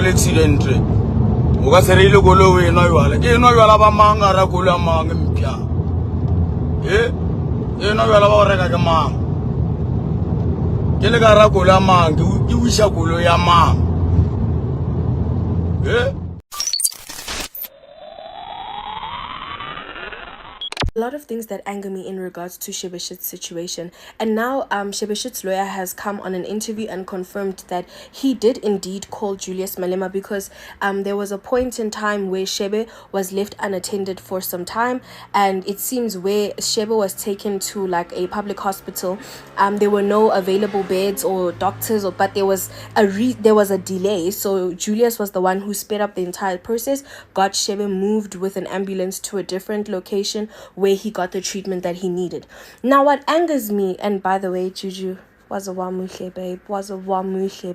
accident o ka se re ile koloi e no yala ba manga ra koloi a mang mpya e no yala ba o reka ke mang ke le ka ra koloi a mang ke wisha koloi ya mang A lot of things that anger me in regards to Shebesht's situation, and now Shebesht's lawyer has come on an interview and confirmed that he did indeed call Julius Malema because there was a point in time where Shebe was left unattended for some time, and it seems where Shebe was taken to like a public hospital, there were no available beds or doctors, but there was a delay, so Julius was the one who sped up the entire process, got Shebe moved with an ambulance to a different location where he got the treatment that he needed. Now, what angers me, and by the way, Juju was a wamuhle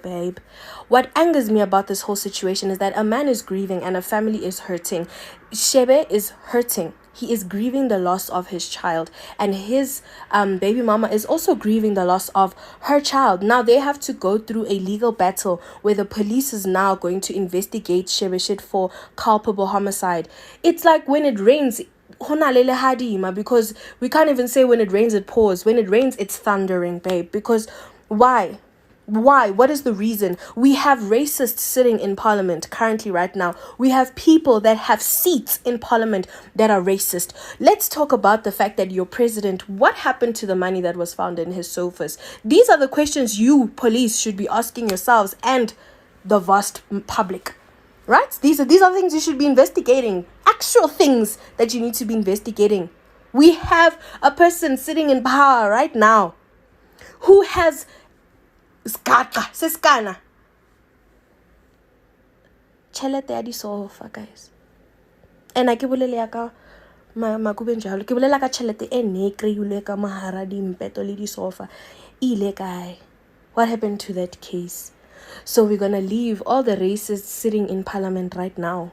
babe. What angers me about this whole situation is that a man is grieving and a family is hurting. Shebe is hurting. He is grieving the loss of his child, and his baby mama is also grieving the loss of her child. Now they have to go through a legal battle where the police is now going to investigate Shebesht for culpable homicide. It's like when it rains, because we can't even say when it rains it pours. When it rains it's thundering, babe. Because why? What is the reason? We have racists sitting in parliament currently right now. We have people that have seats in parliament that are racist. Let's talk about the fact that your president, what happened to the money that was found in his sofas? These are the questions you police should be asking yourselves and the vast public. Right? These are things you should be investigating. Actual things that you need to be investigating. We have a person sitting in power right now who has Siskana chelete ya di sofa, guys. And I ke bolele ya ka makube njalo. Ke bolela ka chelete e ne kreiule ka mahara di mpeto le di sofa. Ile kae? What happened to that case? So we're gonna leave all the racists sitting in parliament right now.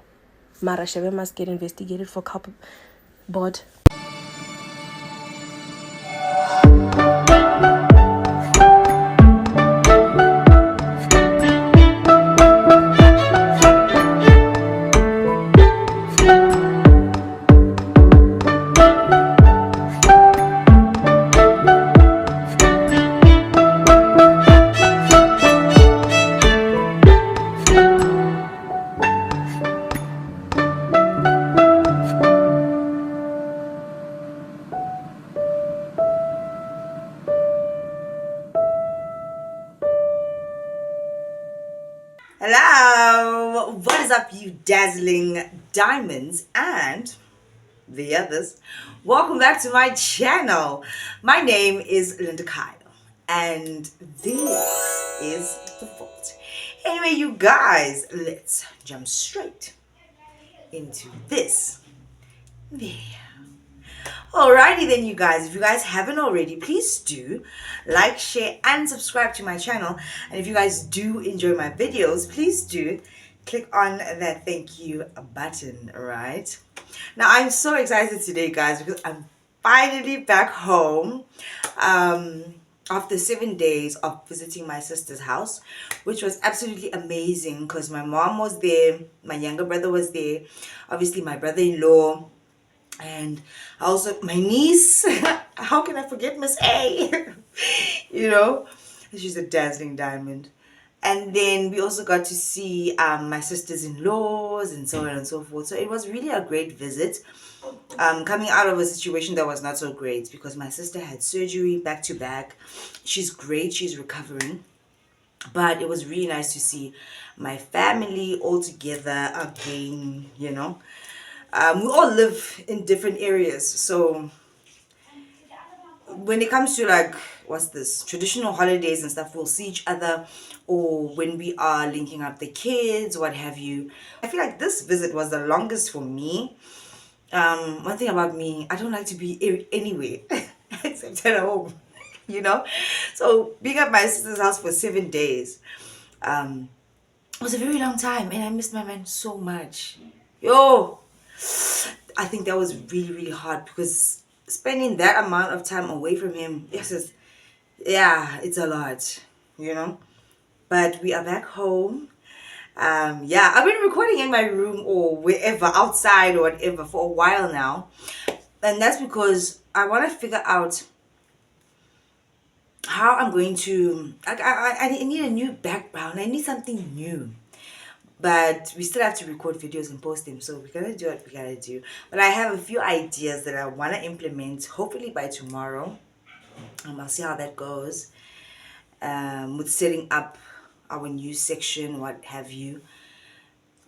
Mara Shebe must get investigated for culpable. Board. Hello, what is up, you dazzling diamonds and the others? Welcome back to my channel. My name is Linda Kyle and this is The Fault. Anyway, you guys, let's jump straight into this video. Alrighty then, you guys, if you guys haven't already, please do like, share and subscribe to my channel. And if you guys do enjoy my videos, please do click on that thank you button. Right now, I'm so excited today, guys, because I'm finally back home after 7 days of visiting my sister's house, which was absolutely amazing because my mom was there, my younger brother was there, obviously my brother-in-law, and also my niece. How can I forget Miss A? You know, she's a dazzling diamond. And then we also got to see my sisters-in-laws and so on and so forth. So it was really a great visit, coming out of a situation that was not so great because my sister had surgery back to back. She's great, she's recovering, but it was really nice to see my family all together again. You know, we all live in different areas, so when it comes to like traditional holidays and stuff, we'll see each other, or when we are linking up the kids, what have you. I feel like this visit was the longest for me. One thing about me, I don't like to be anywhere except at home, you know. So being at my sister's house for 7 days was a very long time, and I missed my man so much. I think that was really, really hard because spending that amount of time away from him, it's a lot, you know. But we are back home. Yeah, I've been recording in my room or wherever, outside or whatever, for a while now. And that's because I want to figure out how I'm going to. I need a new background. I need something new. But we still have to record videos and post them. So we're going to do what we got to do. But I have a few ideas that I want to implement, hopefully by tomorrow. I'll see how that goes. With setting up our new section, what have you.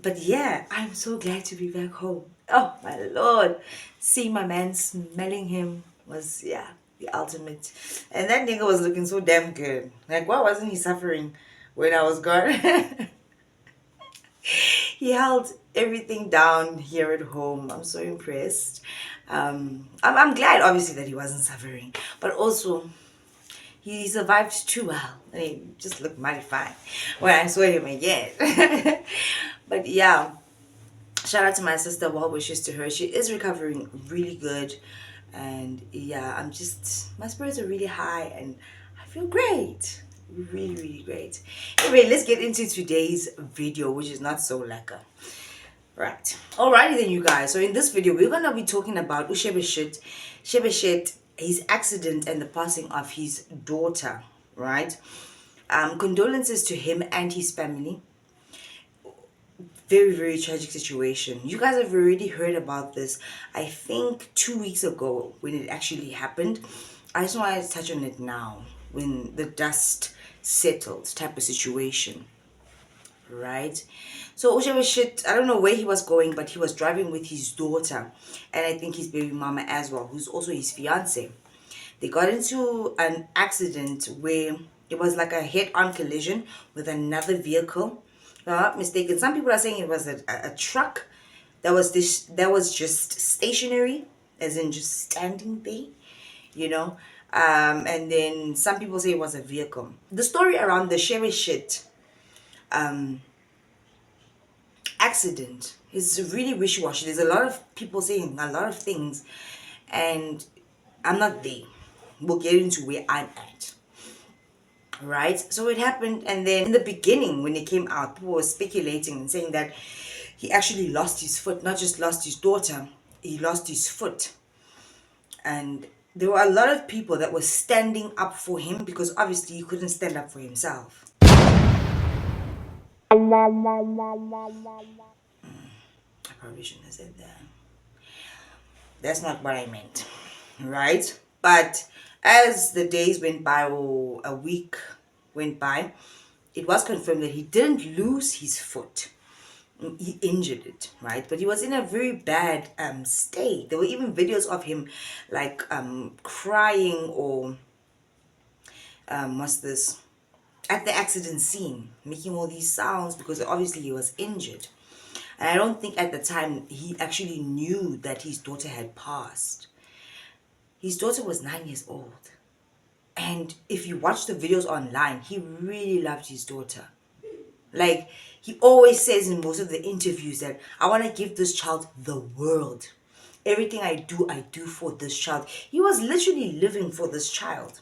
But yeah, I'm so glad to be back home. Oh my lord. Seeing my man, smelling him was, yeah, the ultimate. And that nigga was looking so damn good. Like, why wasn't he suffering when I was gone? He held everything down here at home. I'm so impressed. I'm glad, obviously, that he wasn't suffering, but also he survived too well. I mean, just looked mighty fine when I saw him again. But yeah, shout out to my sister. Well wishes to her. She is recovering really good, and yeah, my spirits are really high, and I feel great. Really, really great. Anyway, let's get into today's video, which is not so lekker. Right. Alrighty then, you guys. So in this video, we're gonna be talking about Shebeshkt, his accident, and the passing of his daughter. Right. Condolences to him and his family. Very, very tragic situation. You guys have already heard about this, I think 2 weeks ago when it actually happened. I just wanted to touch on it now when the dust settled type of situation. Right? So Shit, I don't know where he was going, but he was driving with his daughter and I think his baby mama as well, who's also his fiance. They got into an accident where it was like a head-on collision with another vehicle. If I'm not mistaken, some people are saying it was a truck that was just stationary, as in just standing there, you know. And then some people say it was a vehicle. The story around the Shebeshkt accident is really wishy-washy. There's a lot of people saying a lot of things, and I'm not there. We'll get into where I'm at. Right? So it happened, and then in the beginning, when it came out, people were speculating and saying that he actually lost his foot, not just lost his daughter, he lost his foot. And there were a lot of people that were standing up for him because obviously he couldn't stand up for himself. I probably shouldn't have said that. That's not what I meant, right? But as the days went by, or a week went by, it was confirmed that he didn't lose his foot. He injured it, right? But he was in a very bad state. There were even videos of him like crying or what's this, at the accident scene, making all these sounds because obviously he was injured. And I don't think at the time he actually knew that his daughter had passed. His daughter was 9 years old. And if you watch the videos online, he really loved his daughter. Like, he always says in most of the interviews that I want to give this child the world. Everything I do for this child. He was literally living for this child.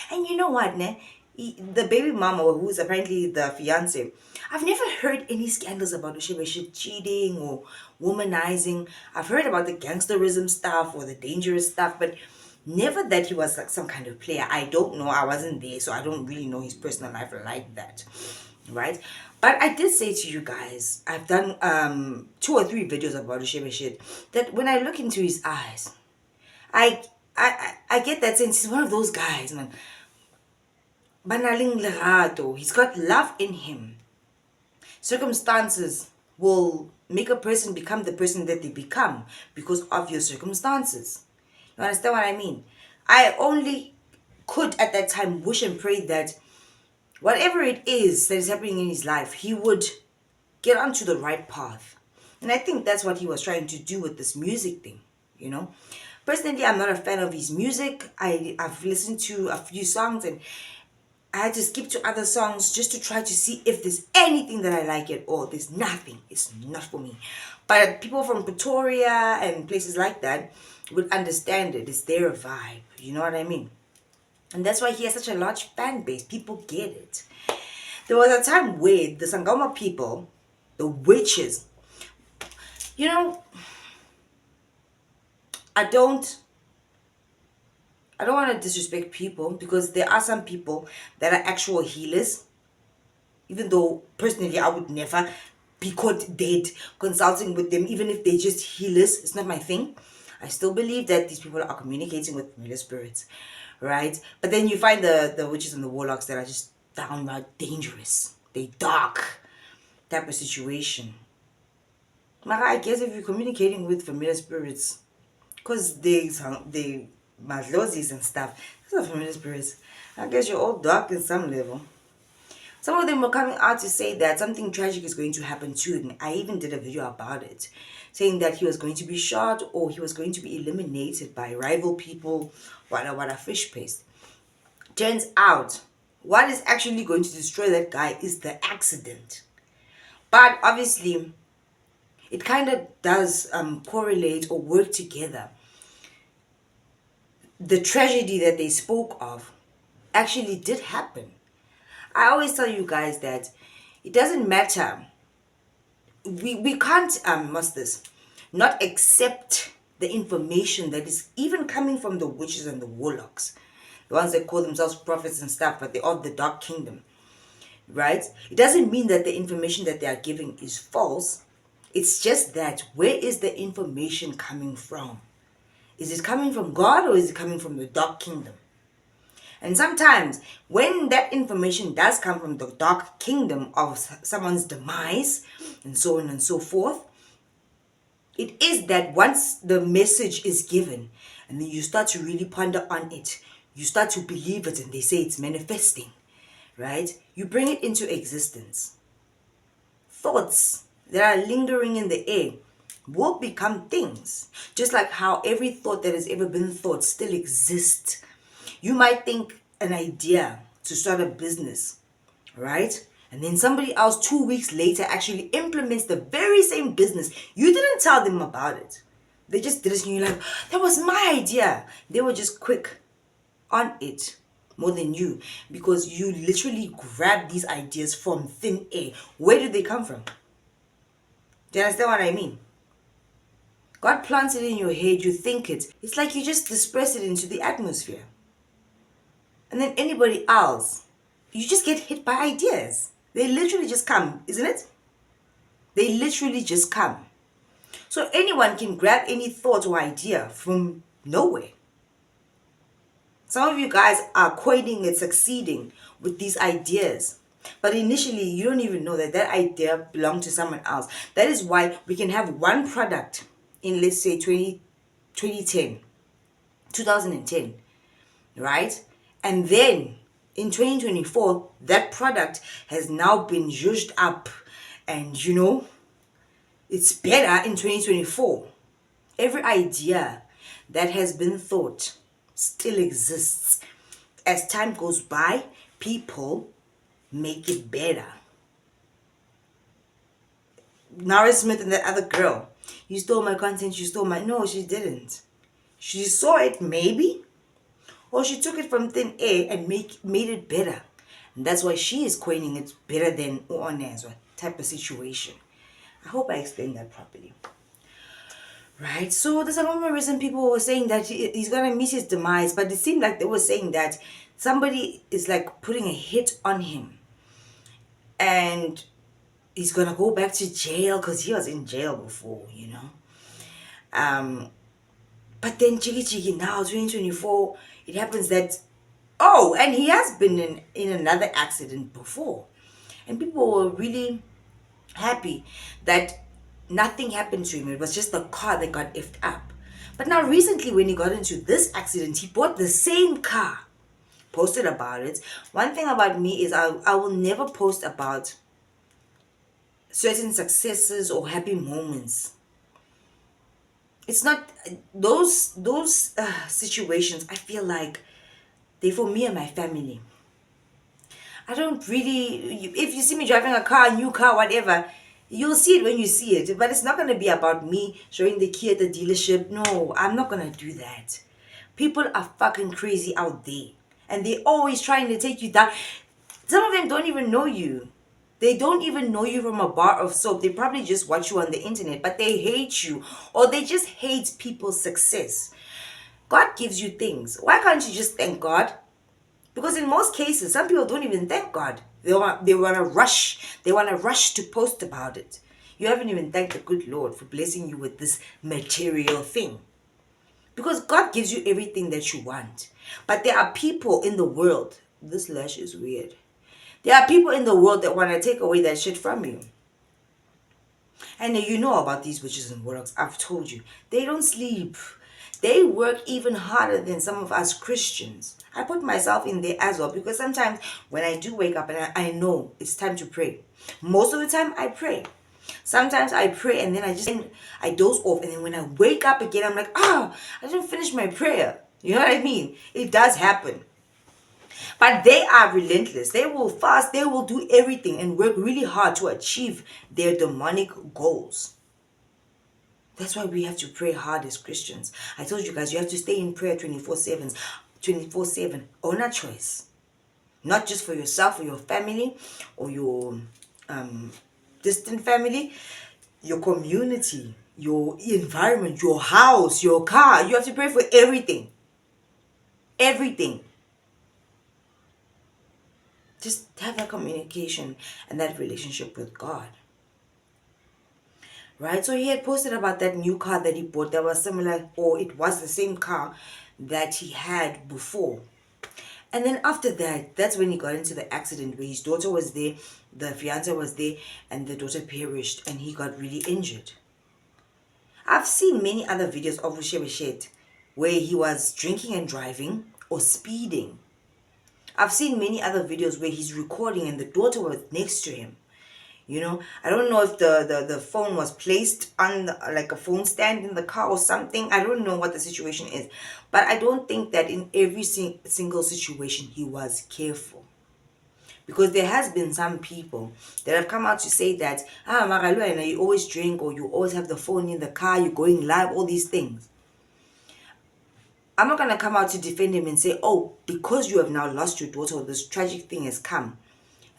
And you know what, ne? The baby mama, who's apparently the fiance, I've never heard any scandals about Shebeshkt cheating or womanizing. I've heard about the gangsterism stuff or the dangerous stuff, but never that he was like some kind of player. I don't know. I wasn't there, so I don't really know his personal life like that, right? But I did say to you guys, I've done 2 or 3 videos about Shebeshkt, that when I look into his eyes, I get that sense he's one of those guys, man. Banaling lerato. He's got love in him. Circumstances will make a person become the person that they become because of your circumstances. You understand what I mean? I only could at that time wish and pray that whatever it is that is happening in his life, he would get onto the right path. And I think that's what he was trying to do with this music thing, you know. Personally, I'm not a fan of his music. I've listened to a few songs and I had to skip to other songs just to try to see if there's anything that I like at all. There's nothing. It's not for me. But people from Pretoria and places like that would understand it. It's their vibe. You know what I mean? And that's why he has such a large fan base. People get it. There was a time where the Sangoma people, the witches, you know, I don't want to disrespect people, because there are some people that are actual healers, even though personally I would never be caught dead consulting with them, even if they're just healers. It's not my thing. I still believe that these people are communicating with familiar spirits, right? But then you find the witches and the warlocks that are just downright dangerous. They dark type of situation. Mara, I guess if you're communicating with familiar spirits, because they madlozis and stuff, those are familiar spirits, I guess you're all dark in some level. Some of them were coming out to say that something tragic is going to happen to him. I even did a video about it, saying that he was going to be shot or he was going to be eliminated by rival people, wada fish paste. Turns out, what is actually going to destroy that guy is the accident. But obviously, it kind of does correlate or work together. The tragedy that they spoke of actually did happen. I always tell you guys that it doesn't matter. We can't what's this? Not accept the information that is even coming from the witches and the warlocks, the ones that call themselves prophets and stuff, but they're of the dark kingdom, right? It doesn't mean that the information that they are giving is false. It's just that, where is the information coming from? Is it coming from God, or is it coming from the dark kingdom? And sometimes when that information does come from the dark kingdom of someone's demise and so on and so forth, it is that once the message is given and then you start to really ponder on it, you start to believe it, and they say it's manifesting, right? You bring it into existence. Thoughts that are lingering in the air will become things. Just like how every thought that has ever been thought still exists. You might think an idea to start a business, right? And then somebody else 2 weeks later actually implements the very same business. You didn't tell them about it. They just did it, and you're like, that was my idea. They were just quick on it more than you, because you literally grabbed these ideas from thin air. Where did they come from? Do you understand what I mean? God plants it in your head, you think it. It's like you just disperse it into the atmosphere. And then anybody else, you just get hit by ideas. They literally just come, isn't it? They literally just come. So anyone can grab any thought or idea from nowhere. Some of you guys are coining and succeeding with these ideas. But initially, you don't even know that that idea belonged to someone else. That is why we can have one product in, let's say, 2010, right? And then in 2024, that product has now been zhuzhed up, and it's better in 2024. Every idea that has been thought still exists. As time goes by, people make it better. Nara Smith and that other girl, you stole my content, no, she didn't. She saw it maybe, or she took it from thin air and made it better. And that's why she is coining it better than Uonezwa type of situation. I hope I explained that properly. Right? So there's a moment reason people were saying that he's going to meet his demise, but it seemed like they were saying that somebody is like putting a hit on him. And he's going to go back to jail, because he was in jail before, But then Jiggy now, 2024, it happens that, and he has been in another accident before. And people were really happy that nothing happened to him. It was just the car that got effed up. But now recently, when he got into this accident, he bought the same car, posted about it. One thing about me is I will never post about certain successes or happy moments. It's not those situations. I feel like they're for me and my family. I don't really, if you see me driving a car, a new car, whatever, you'll see it when you see it. But it's not going to be about me showing the key at the dealership. No, I'm not going to do that. People are fucking crazy out there. And they're always trying to take you down. Some of them don't even know you. They don't even know you from a bar of soap. They probably just watch you on the internet, but they hate you, or they just hate people's success. God gives you things. Why can't you just thank God? Because in most cases, some people don't even thank God. They want to rush. They want to rush to post about it. You haven't even thanked the good Lord for blessing you with this material thing. Because God gives you everything that you want. But there are people in the world. This lash is weird. There are people in the world that want to take away that shit from you. And you know about these witches and warlocks. I've told you. They don't sleep. They work even harder than some of us Christians. I put myself in there as well because sometimes when I do wake up and I know it's time to pray. Most of the time I pray. Sometimes I pray and then I doze off, and then when I wake up again I'm like, I didn't finish my prayer. You know what I mean? It does happen. But they are relentless. They will fast. They will do everything and work really hard to achieve their demonic goals. That's why we have to pray hard as Christians. I told you guys, you have to stay in prayer 24/7. 24/7. Own a choice. Not just for yourself or your family or your distant family, your community, your environment, your house, your car. You have to pray for everything. Everything. Just have that communication and that relationship with God. Right? So he had posted about that new car that he bought that was similar, or it was the same car that he had before. And then after that, that's when he got into the accident where his daughter was there, the fiance was there, and the daughter perished and he got really injured. I've seen many other videos of Shebeshkt where he was drinking and driving or speeding. I've seen many other videos where he's recording and the daughter was next to him. You know, I don't know if the phone was placed on like a phone stand in the car or something. I don't know what the situation is. But I don't think that in every single situation he was careful. Because there has been some people that have come out to say that, Magaluena, you always drink or you always have the phone in the car, you're going live, all these things. I'm not going to come out to defend him and say, oh, because you have now lost your daughter or this tragic thing has come.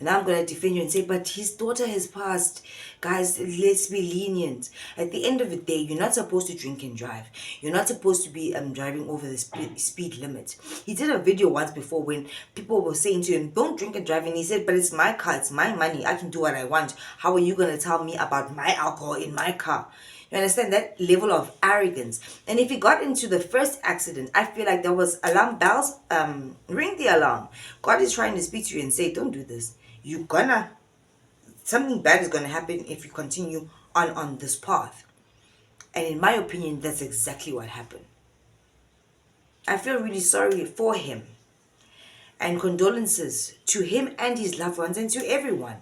And I'm going to defend you and say, but his daughter has passed. Guys, let's be lenient. At the end of the day, you're not supposed to drink and drive. You're not supposed to be driving over the speed limit. He did a video once before when people were saying to him, don't drink and drive. And he said, but it's my car. It's my money. I can do what I want. How are you going to tell me about my alcohol in my car? You understand that level of arrogance? And if he got into the first accident, I feel like there was alarm bells. Ring the alarm. God is trying to speak to you and say, don't do this. Something bad is gonna happen if you continue on this path. And in my opinion, that's exactly what happened. I feel really sorry for him. And condolences to him and his loved ones and to everyone.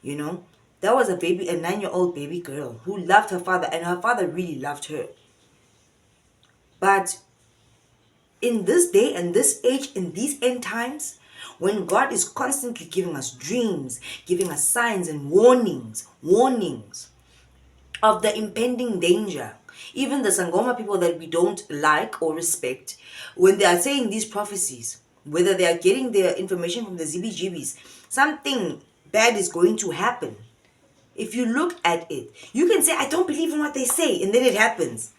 You know, that was a 9-year-old baby girl who loved her father, and her father really loved her. But in this day and this age, in these end times, when God is constantly giving us dreams, giving us signs and warnings of the impending danger, even the Sangoma people that we don't like or respect, when they are saying these prophecies, whether they are getting their information from the ZBGBs, something bad is going to happen. If you look at it, you can say, I don't believe in what they say, and then it happens.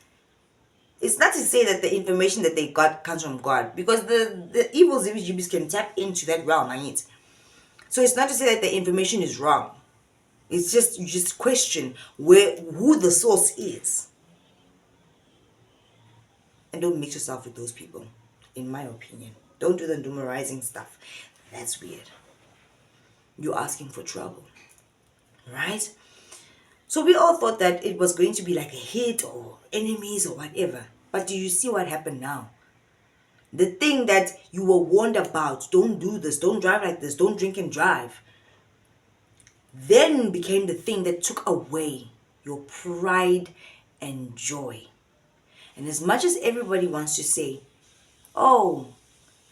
It's not to say that the information that they got comes from God, because the evil ZBGBs can tap into that realm, right? So it's not to say that the information is wrong. It's just, you just question who the source is. And don't mix yourself with those people, in my opinion. Don't do the numerizing stuff. That's weird. You're asking for trouble, right? So we all thought that it was going to be like a hit or enemies or whatever. But do you see what happened now? The thing that you were warned about, don't do this, don't drive like this, don't drink and drive, then became the thing that took away your pride and joy. And as much as everybody wants to say, oh,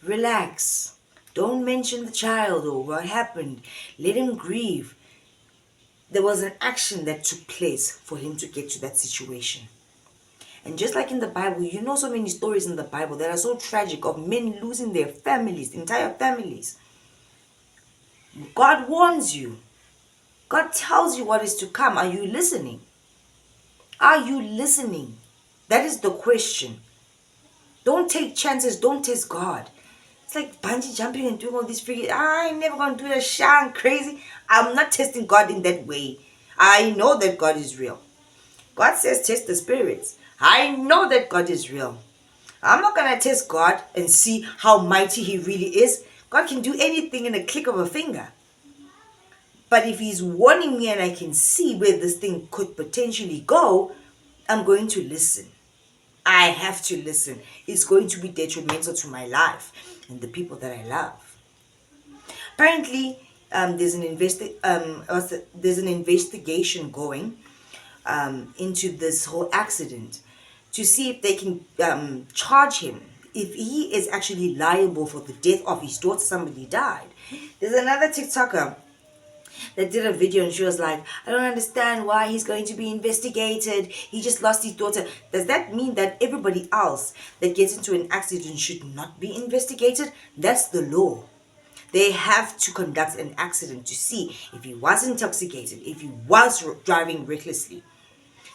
relax, don't mention the child or what happened, let him grieve, there was an action that took place for him to get to that situation. And just like in the Bible, you know so many stories in the Bible that are so tragic of men losing their families, entire families. God warns you. God tells you what is to come. Are you listening? Are you listening? That is the question. Don't take chances. Don't test God. It's like bungee jumping and doing all these freaking. I ain't never gonna do that shit. I'm crazy. I'm not testing God in that way. I know that God is real. God says test the spirits. I know that God is real. I'm not gonna test God and see how mighty He really is. God can do anything in a click of a finger. But if He's warning me and I can see where this thing could potentially go, I'm going to listen. I have to listen. It's going to be detrimental to my life and the people that I love. Apparently, there's an investigation going into this whole accident to see if they can charge him if he is actually liable for the death of his daughter. Somebody died. There's another TikToker that did a video and she was like, I don't understand why he's going to be investigated. He just lost his daughter. Does that mean that everybody else that gets into an accident should not be investigated? That's the law. They have to conduct an accident to see if he was intoxicated, if he was driving recklessly.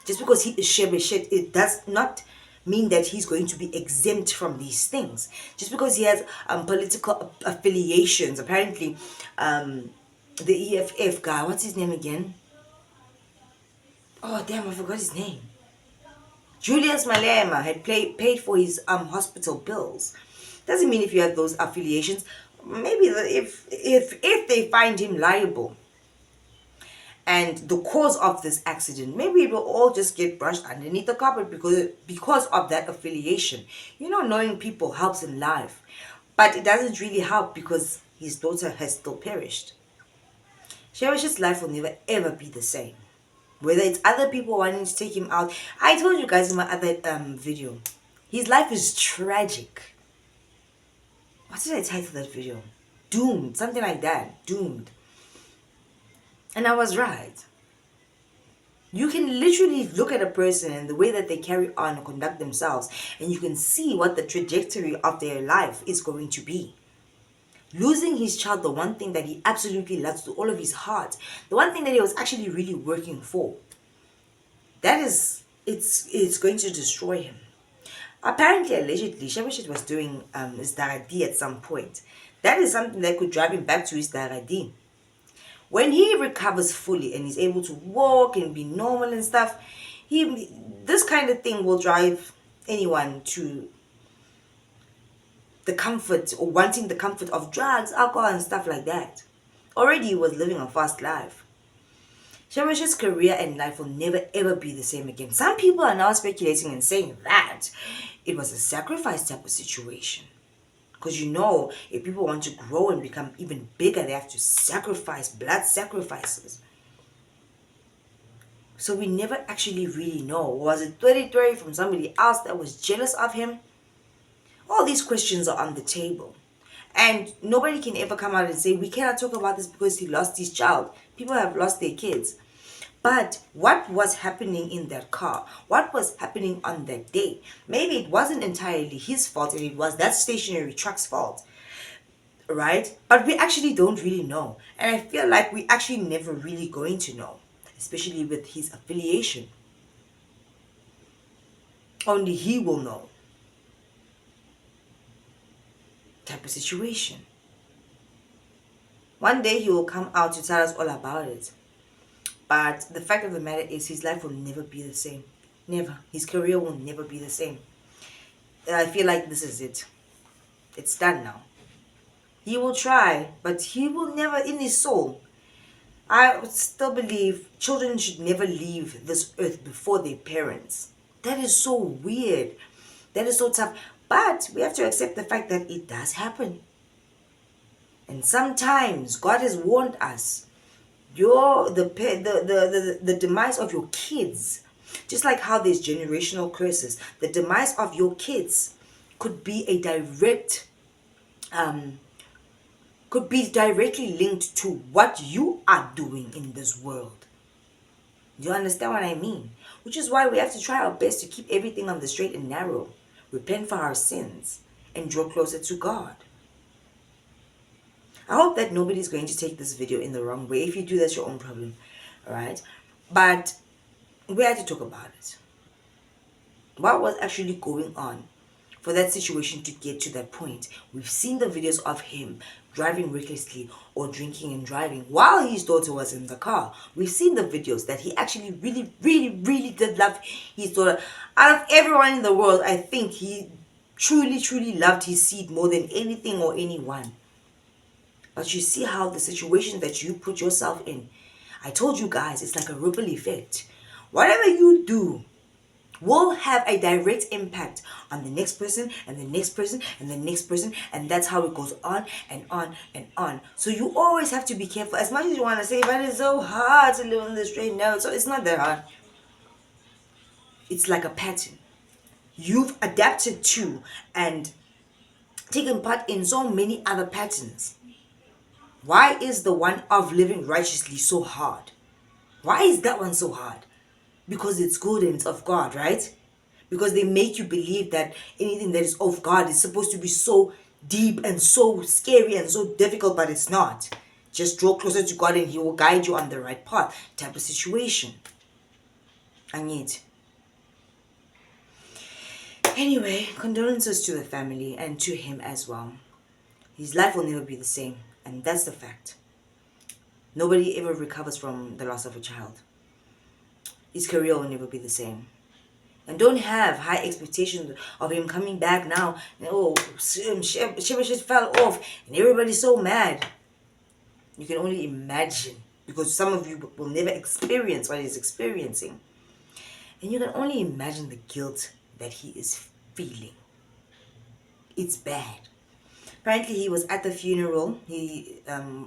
Just because he is Shebeshkt, it does not mean that he's going to be exempt from these things. Just because he has political affiliations, apparently, the EFF guy, what's his name again? Oh damn, I forgot his name. Julius Malema had paid for his hospital bills. Doesn't mean if you have those affiliations, maybe if they find him liable and the cause of this accident, maybe it will all just get brushed underneath the carpet because of that affiliation. You know, knowing people helps in life, but it doesn't really help because his daughter has still perished. Shebesht's life will never ever be the same. Whether it's other people wanting to take him out, I told you guys in my other video, his life is tragic. What did I title that video? Doomed, something like that. Doomed. And I was right. You can literally look at a person and the way that they carry on and conduct themselves, and you can see what the trajectory of their life is going to be. Losing his child, the one thing that he absolutely loves with all of his heart, the one thing that he was actually really working for, that is, it's going to destroy him. Apparently, allegedly, Shebeshkt was doing his daradi at some point. That is something that could drive him back to his daradi. When he recovers fully and is able to walk and be normal and stuff, this kind of thing will drive anyone to the comfort or wanting the comfort of drugs, alcohol, and stuff like that. Already he was living a fast life. Shebesht's career and life will never ever be the same again. Some people are now speculating and saying that it was a sacrifice type of situation. Because you know, if people want to grow and become even bigger, they have to sacrifice, blood sacrifices. So we never actually really know. Was it 30-30 from somebody else that was jealous of him? All these questions are on the table. And nobody can ever come out and say, we cannot talk about this because he lost his child. People have lost their kids. But what was happening in that car? What was happening on that day? Maybe it wasn't entirely his fault and it was that stationary truck's fault. Right? But we actually don't really know. And I feel like we actually never really going to know. Especially with his affiliation. Only he will know. Type of situation. One day he will come out to tell us all about it. But the fact of the matter is his life will never be the same. Never. His career will never be the same. I feel like this is it. It's done now. He will try, but he will never, in his soul, I still believe children should never leave this earth before their parents. That is so weird. That is so tough. But we have to accept the fact that it does happen. And sometimes God has warned us. The demise of your kids, just like how there's generational curses, the demise of your kids could be a direct could be directly linked to what you are doing in this world. Do you understand what I mean? Which is why we have to try our best to keep everything on the straight and narrow, repent for our sins, and draw closer to God. I hope that nobody's going to take this video in the wrong way. If you do, that's your own problem. All right? But we had to talk about it. What was actually going on for that situation to get to that point? We've seen the videos of him driving recklessly or drinking and driving while his daughter was in the car. We've seen the videos that he actually really, really, really did love his daughter. Out of everyone in the world, I think he truly, truly loved his seed more than anything or anyone. But you see how the situation that you put yourself in, I told you guys, it's like a ripple effect. Whatever you do will have a direct impact on the next person and the next person and the next person, and that's how it goes on and on and on. So you always have to be careful. As much as you want to say, but it's so hard to live on the straight. No, so it's not that hard. It's like a pattern you've adapted to and taken part in so many other patterns. Why is the one of living righteously so hard? Why is that one so hard? Because it's good and it's of God, right? Because they make you believe that anything that is of God is supposed to be so deep and so scary and so difficult, but it's not. Just draw closer to God and He will guide you on the right path type of situation. And yet, anyway, condolences to the family and to him as well. His life will never be the same, and that's the fact. Nobody ever recovers from the loss of a child. His career will never be the same. And don't have high expectations of him coming back now. Oh, Shebeshkt fell off and everybody's so mad. You can only imagine, because some of you will never experience what he's experiencing. And you can only imagine the guilt that he is feeling. It's bad. Apparently he was at the funeral. He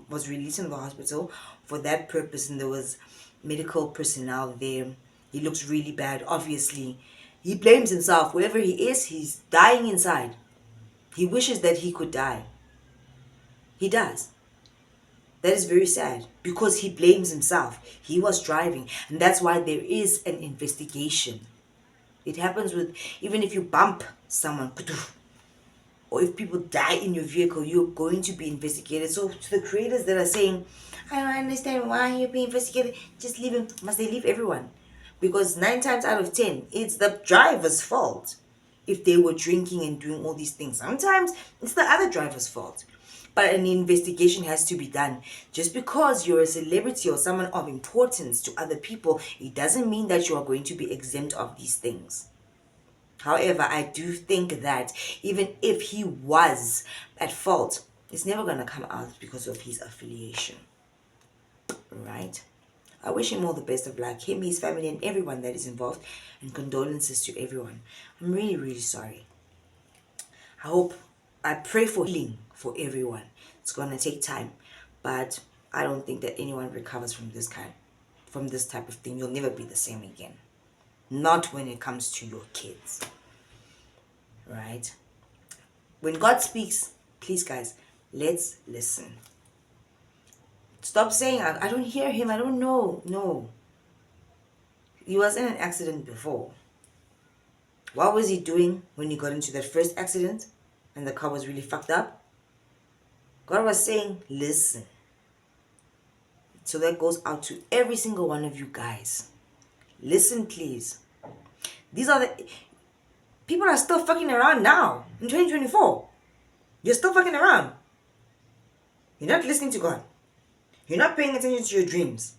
was released from the hospital for that purpose, and there was medical personnel there. He looks really bad, obviously. He blames himself. Wherever he is, he's dying inside. He wishes that he could die. He does. That is very sad because he blames himself. He was driving, and that's why there is an investigation. It happens with, even if you bump someone, or if people die in your vehicle, you're going to be investigated. So to the creators that are saying, I don't understand why you're being investigated, just leave him. Must they leave everyone? Because 9 times out of 10, it's the driver's fault if they were drinking and doing all these things. Sometimes it's the other driver's fault. But an investigation has to be done. Just because you're a celebrity or someone of importance to other people, it doesn't mean that you are going to be exempt of these things. However, I do think that even if he was at fault, it's never going to come out because of his affiliation. Right? I wish him all the best of luck. Him, his family, and everyone that is involved. And condolences to everyone. I'm really, really sorry. I pray for healing for everyone. It's going to take time. But I don't think that anyone recovers from this type of thing. You'll never be the same again. Not when it comes to your kids. Right? When God speaks, please guys, let's listen. Stop saying, I don't hear him, I don't know. No. He was in an accident before. What was he doing when he got into that first accident and the car was really fucked up? God was saying, listen. So that goes out to every single one of you guys. Listen, please. People are still fucking around now in 2024. You're still fucking around. You're not listening to God. You're not paying attention to your dreams.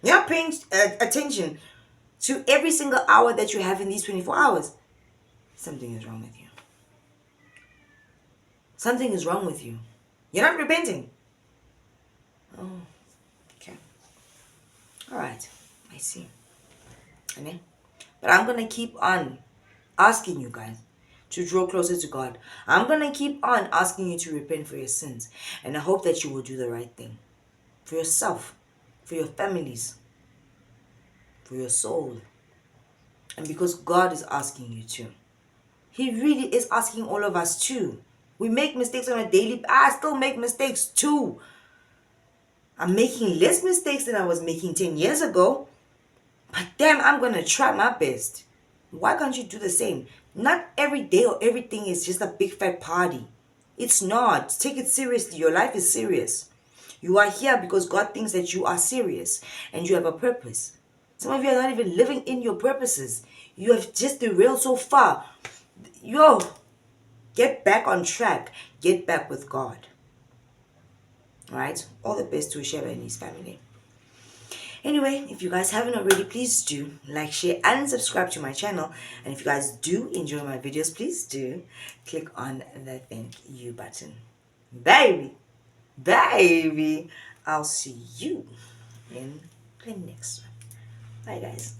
You're not paying attention to every single hour that you have in these 24 hours. Something is wrong with you. Something is wrong with you. You're not repenting. Oh, okay. All right. I see. Okay? But I'm going to keep on asking you guys to draw closer to God. I'm going to keep on asking you to repent for your sins. And I hope that you will do the right thing. For yourself. For your families. For your soul. And because God is asking you to. He really is asking all of us too. We make mistakes on a daily basis. I still make mistakes too. I'm making less mistakes than I was making 10 years ago. But damn, I'm going to try my best. Why can't you do the same? Not every day or everything is just a big fat party. It's not. Take it seriously. Your life is serious. You are here because God thinks that you are serious and you have a purpose. Some of you are not even living in your purposes. You have just derailed so far. Yo, get back on track. Get back with God. Alright? All the best to Sheba and his family. Anyway, if you guys haven't already, please do like, share, and subscribe to my channel. And if you guys do enjoy my videos, please do click on the thank you button. Baby, I'll see you in the next one. Bye, guys.